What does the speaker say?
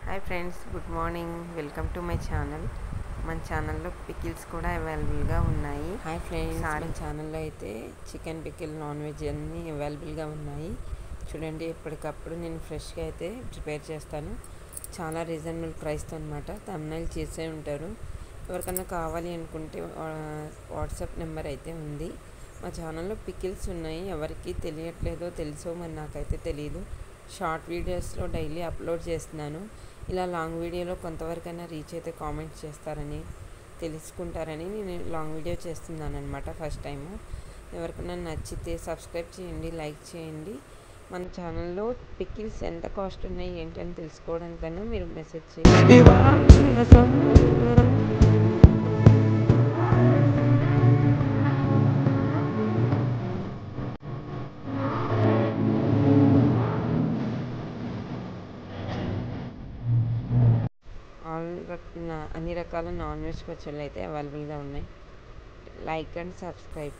Hi friends, good morning. Welcome to my channel. మన ఛానల్లో pickles కూడా అవైలబుల్గా ఉన్నాయి. హాయ్ ఫ్రెండ్స్, మన ఛానల్లో అయితే చికెన్ పికిల్, నాన్ వెజ్ అన్నీ అవైలబుల్గా ఉన్నాయి. చూడండి, ఎప్పటికప్పుడు నేను ఫ్రెష్గా అయితే ప్రిపేర్ చేస్తాను. చాలా రీజనబుల్ ప్రైస్తో అనమాట. థంబ్నెయిల్ చేసే ఉంటారు. ఎవరికన్నా కావాలి అనుకుంటే వాట్సాప్ నెంబర్ అయితే ఉంది. మా ఛానల్లో పికిల్స్ ఉన్నాయి. ఎవరికి తెలియట్లేదో తెలుసో మరి నాకైతే తెలియదు. షార్ట్ వీడియోస్లో డైలీ అప్లోడ్ చేస్తున్నాను. ఇలా లాంగ్ వీడియోలో కొంతవరకైనా రీచ్ అయితే కామెంట్ చేస్తారని, తెలుసుకుంటారని నేను లాంగ్ వీడియో చేస్తున్నాను అనమాట. First time. ఎవరికైనా నచ్చితే సబ్స్క్రైబ్ చేయండి, లైక్ చేయండి. మన ఛానల్లో పికిల్స్ ఎంత కాస్ట్ ఉన్నాయి ఏంటి అని తెలుసుకోవడానికైనా మీరు మెసేజ్ చేయండి. అన్ని రకాల నాన్ వెజ్ పచ్చళ్ళు అయితే అవైలబుల్గా ఉన్నాయి. Like and subscribe.